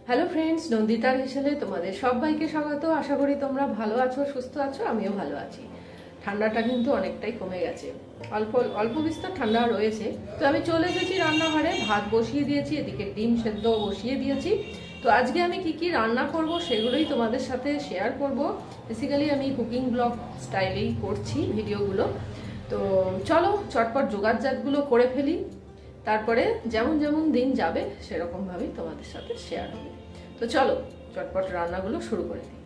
Hello friends, নন্দিতার হেসেলে তোমাদের সবাইকে স্বাগত। আশা করি তোমরা ভালো আছো, সুস্থ আছো। আমিও ভালো আছি। ঠান্ডাটা কিন্তু অনেকটাই কমে গেছে, অল্প অল্প বিস্তর ঠান্ডা রয়েছে। তো আমি চলে এসেছি রান্নাঘরে, ভাত বসিয়ে দিয়েছি, এদিকে ডিম সেদ্ধ বসিয়ে দিয়েছি। তো আজকে আমি কি কি রান্না করব সেগুলোই তোমাদের সাথে শেয়ার করব। বেসিক্যালি আমি কুকিং ব্লগ স্টাইলেই করছি ভিডিওগুলো। তো চলো চটপট জোগাড়জাতগুলো করে ফেলি, তারপরে যেমন যেমন দিন যাবে সেরকমভাবেই তোমাদের সাথে শেয়ার হবে। তো চলো চটপট রান্নাগুলো শুরু করে দিই।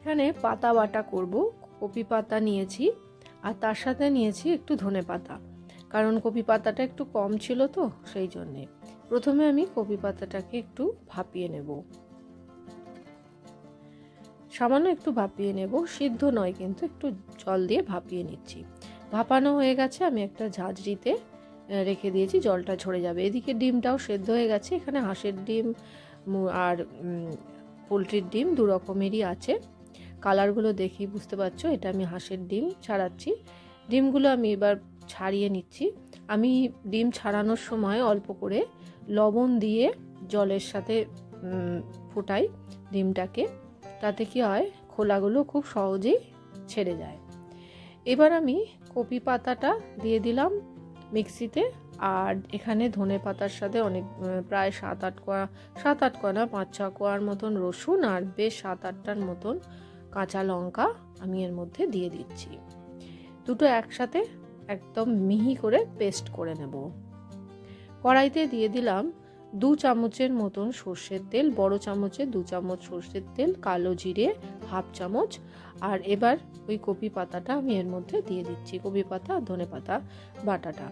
এখানে পাতা বাটা করব। কপি পাতা নিয়েছি আর তার সাথে নিয়েছি একটু ধনে পাতা, কারণ কপি পাতাটা একটু কম ছিল তো সেই জন্যে। প্রথমে আমি কপি পাতাটাকে একটু ভাপিয়ে নেব, সামান্য একটু ভাপিয়ে নেব, সিদ্ধ নয় কিন্তু একটু জল দিয়ে ভাপিয়ে নিচ্ছি। ভাপানো হয়ে গেছে, আমি একটা ঝাঁঝরিতে রেখে দিয়েছি, জলটা ঝরে যাবে। এদিকে ডিমটাও সেদ্ধ হয়ে গেছে। এখানে হাঁসের ডিম আর পোলট্রির ডিম দু রকমেরই আছে। কালারগুলো দেখি বুঝতে পারছো, এটা আমি হাঁসের ডিম ছাড়াচ্ছি। ডিমগুলো আমি এবার ছাড়িয়ে নিচ্ছি। আমি ডিম ছাড়ানোর সময় অল্প করে লবণ দিয়ে জলের সাথে ফোটাই ডিমটাকে, তাতে কি হয় খোলাগুলো খুব সহজেই ছেড়ে যায়। এবার আমি কপি পাতাটা দিয়ে দিলাম মিক্সিতে, আর এখানে ধনে পাতার সাথে অনেক প্রায় 7-8 কোয়া না 5-6 কোয়ার মতন রসুন আর বেশ 7-8টার মতন কাঁচা লঙ্কা আমি এর মধ্যে দিয়ে দিচ্ছি। দুটো একসাথে একদম মিহি করে পেস্ট করে নেব। কড়াইতে দিয়ে দিলাম 2 চামচের মতন সর্ষের তেল, বড় চামচে 2 চামচ সর্ষের তেল, কালো জিরে 1/2 চামচ। আর এবার ওই কপি পাতাটা আমি এর মধ্যে দিয়ে দিচ্ছি, কপি পাতা ধনে পাতা বাটাটা।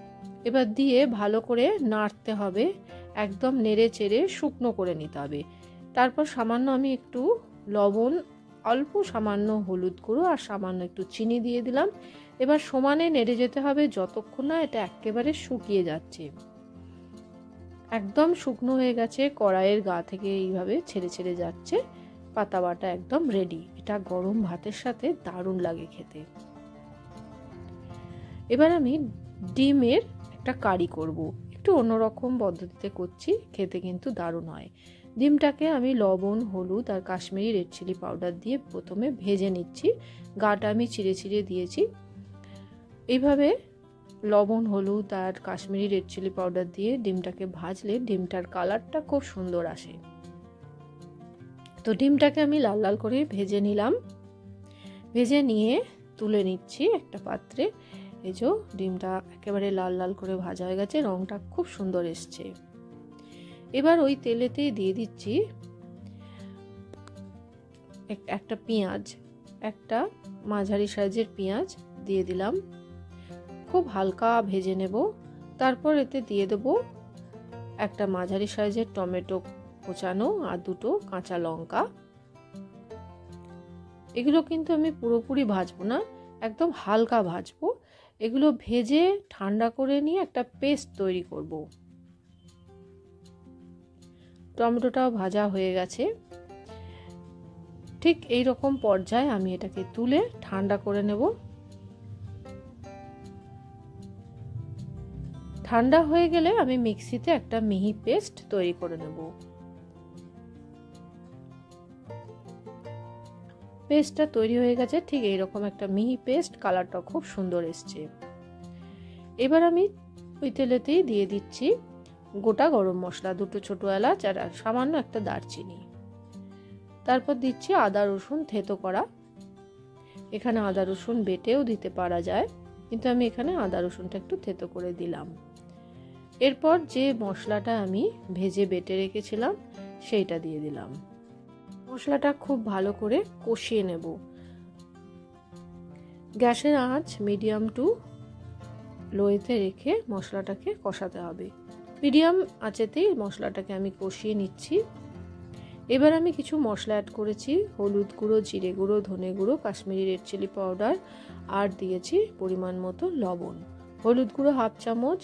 এবার দিয়ে ভালো করে নাড়তে হবে, একদম নেড়ে চেড়ে শুকনো করে নিতে হবে। তারপর সামান্য আমি একটু লবণ, অল্প সামান্য হলুদ গুঁড়ো আর সামান্য একটু চিনি দিয়ে দিলাম। এবার সমানে নেড়ে যেতে হবে যতক্ষণ না এটা একেবারে শুকিয়ে যাচ্ছে। একদম শুকনো হয়ে গেছে, কড়াইয়ের গা থেকে এইভাবে ছেড়ে ছেড়ে যাচ্ছে। পাতা বাটা একদম রেডি। এটা গরম ভাতের সাথে দারুণ লাগে খেতে। এবার আমি ডিমের একটা কারি করব, একটু অন্যরকম পদ্ধতিতে করছি, খেতে কিন্তু দারুণ হয়। ডিমটাকে আমি লবণ, হলুদ আর কাশ্মীরি রেড চিলি পাউডার দিয়ে প্রথমে ভেজে নিচ্ছি। গাটা আমি চিড়ে চিড়ে দিয়েছি। এইভাবে লবণ, হলুদ আর কাশ্মীরি রেড চিলি পাউডার দিয়ে ডিমটাকে ভাজলে ডিমটার কালারটা খুব সুন্দর আসে। তো ডিমটাকে আমি লাল লাল করে ভেজে নিলাম। ভেজে নিয়ে তুলে নিচ্ছি একটা পাত্রে। এই যে ডিমটা একেবারে লাল লাল করে ভাজা হয়ে গেছে, রংটা খুব সুন্দর এসছে। এবার ওই তেলেতেই দিয়ে দিচ্ছি একটা পেঁয়াজ, একটা মাঝারি সাইজের পেঁয়াজ দিয়ে দিলাম। খুব হালকা ভেজে নেব। তারপর এতে দিয়ে দেব একটা মাঝারি সাইজের টমেটো কোচানো আর 2টো কাঁচা লঙ্কা। এগুলো কিন্তু আমি পুরোপুরি ভাজবো না, একদম হালকা ভাজবো। এগুলো ভেজে ঠান্ডা করে নিয়ে একটা পেস্ট তৈরি করব। টমেটোটাও ভাজা হয়ে গেছে। ঠিক এই রকম পর্যায়ে আমি এটাকে তুলে ঠান্ডা করে নেব। ঠান্ডা হয়ে গেলে আমি মিক্সিতে একটা মিহি পেস্ট তৈরি করে নেব। পেস্টটা তৈরি হয়ে গেছে, ঠিক এইরকম একটা মিহি পেস্ট, কালারটা খুব সুন্দর এসছে। এবার আমি ওই তেলেতেই দিয়ে দিচ্ছি গোটা গরম মশলা, 2টো ছোট এলাচ আর সামান্য একটা দারচিনি। তারপর দিচ্ছি আদা রসুন থেতো করা। এখানে আদা রসুন বেটেও দিতে পারা যায়, কিন্তু আমি এখানে আদা রসুনটা একটু থেতো করে দিলাম। এরপর যে মশলাটা আমি ভেজে বেটে রেখেছিলাম সেইটা দিয়ে দিলাম। মশলাটা খুব ভালো করে কষিয়ে নেব। গ্যাসের আঁচ মিডিয়াম টু লোতে রেখে মশলাটাকে কষাতে হবে। মিডিয়াম আঁচেতেই মশলাটাকে আমি কষিয়ে নিচ্ছি। এবার আমি কিছু মশলা অ্যাড করেছি, হলুদ গুঁড়ো, জিরে গুঁড়ো, ধনে গুঁড়ো, কাশ্মীরি রেড চিলি পাউডার আর দিয়েছি পরিমাণ মতো লবণ। হলুদ গুঁড়ো 1/2 চামচ,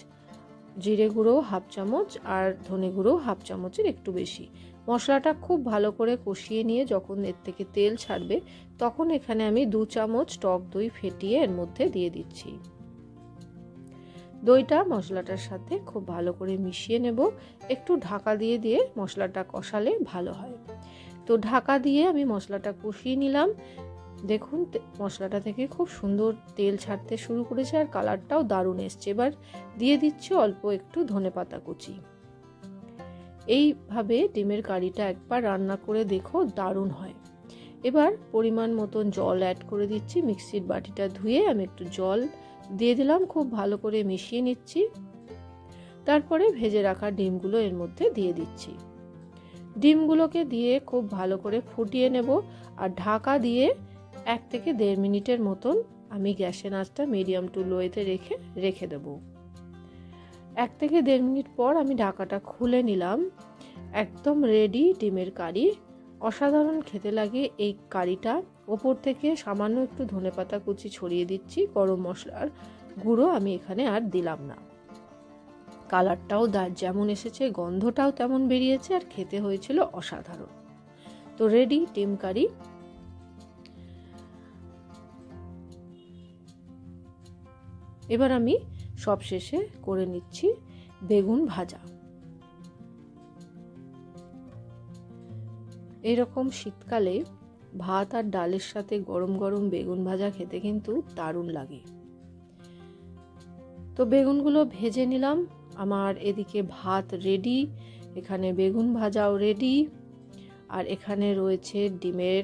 জিরে গুঁড়ো 1/2 চামচ আর ধনে গুঁড়ো 1/2 চামচের একটু বেশি। মশলাটা খুব ভালো করে কষিয়ে নিয়ে যখন এর থেকে তেল ছাড়বে তখন এখানে আমি 2 চামচ টক দই ফেটিয়ে এর মধ্যে দিয়ে দিচ্ছি। দইটা মশলাটার সাথে খুব ভালো করে মিশিয়ে নেব। একটু ঢাকা দিয়ে দিয়ে মশলাটা কষালে ভালো হয়। তো ঢাকা দিয়ে আমি মশলাটা কষিয়ে নিলাম। দেখুন মশলাটা থেকে খুব সুন্দর তেল ছাড়তে শুরু করেছে আর কালারটাও দারুণ এসছে। এবার দিয়ে দিচ্ছি অল্প একটু ধনেপাতা কুচি। এইভাবে ডিমের কারিটা একবার রান্না করে দেখো, দারুণ হয়। এবার পরিমাণ মতন জল অ্যাড করে দিচ্ছি। মিক্সির বাটিটা ধুয়ে আমি একটু জল দিয়ে দিলাম, খুব ভালো করে মিশিয়ে নিচ্ছি। তারপরে ভেজে রাখা ডিমগুলো এর মধ্যে দিয়ে দিচ্ছি। ডিমগুলোকে দিয়ে খুব ভালো করে ফুটিয়ে নেব আর ঢাকা দিয়ে 1 থেকে 1.5 মিনিটের মতন আমি গ্যাসের আঁচটা মিডিয়াম টু লোতে রেখে দেব। 1 থেকে 1.5 মিনিট পর আমি ঢাকাটা খুলে নিলাম। একদম রেডি ডিমের কারি। অসাধারণ খেতে লাগে এই কারিটা। ওপর থেকে সামান্য একটু ধনেপাতা কুচি ছড়িয়ে দিচ্ছি। গরম মশলার গুঁড়ো আমি এখানে আর দিলাম না। কালারটাও যেমন এসেছে, গন্ধটাও তেমন বেরিয়েছে আর খেতে হয়েছিল অসাধারণ। তো রেডি ডিম কারি। এবার আমি সবশেষে করে নিচ্ছি বেগুন ভাজা। এরকম শীতকালে ভাত আর ডালের সাথে গরম গরম বেগুন ভাজা খেতে কিন্তু দারুণ লাগে। তো বেগুনগুলো ভেজে নিলাম। আমার এদিকে ভাত রেডি, এখানে বেগুন ভাজাও রেডি, আর এখানে রয়েছে ডিমের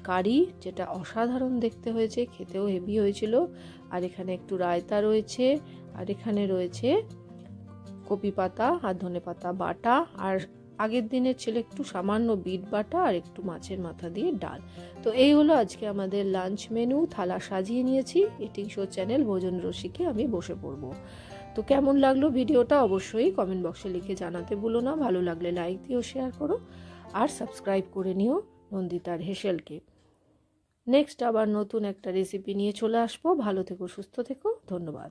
কারি, যেটা অসাধারণ দেখতে হয়েছে, খেতেও হেভি হয়েছিল। আর এখানে একটু রায়তা রয়েছে, আর এখানে রয়েছে কপি পাতা আর ধনে পাতা বাটা, আর আগের দিনের ছিল একটু সামান্য বিট বাটা, আর একটু মাছের মাথা দিয়ে ডাল। তো এই হলো আজকে আমাদের লাঞ্চ মেনু। থালা সাজিয়ে নিয়েছি। ইটিং শো চ্যানেল ভোজন রসিকে আমি বসে পড়বো। তো কেমন লাগলো ভিডিওটা অবশ্যই কমেন্ট বক্সে লিখে জানাতে ভুলো না। ভালো লাগলে লাইক দিও, শেয়ার করো আর সাবস্ক্রাইব করে নিও নন্দিতার হেসেলকে। নেক্সট আবার নতুন একটা রেসিপি নিয়ে চলে আসবো। ভালো থেকো, সুস্থ থেকো, ধন্যবাদ।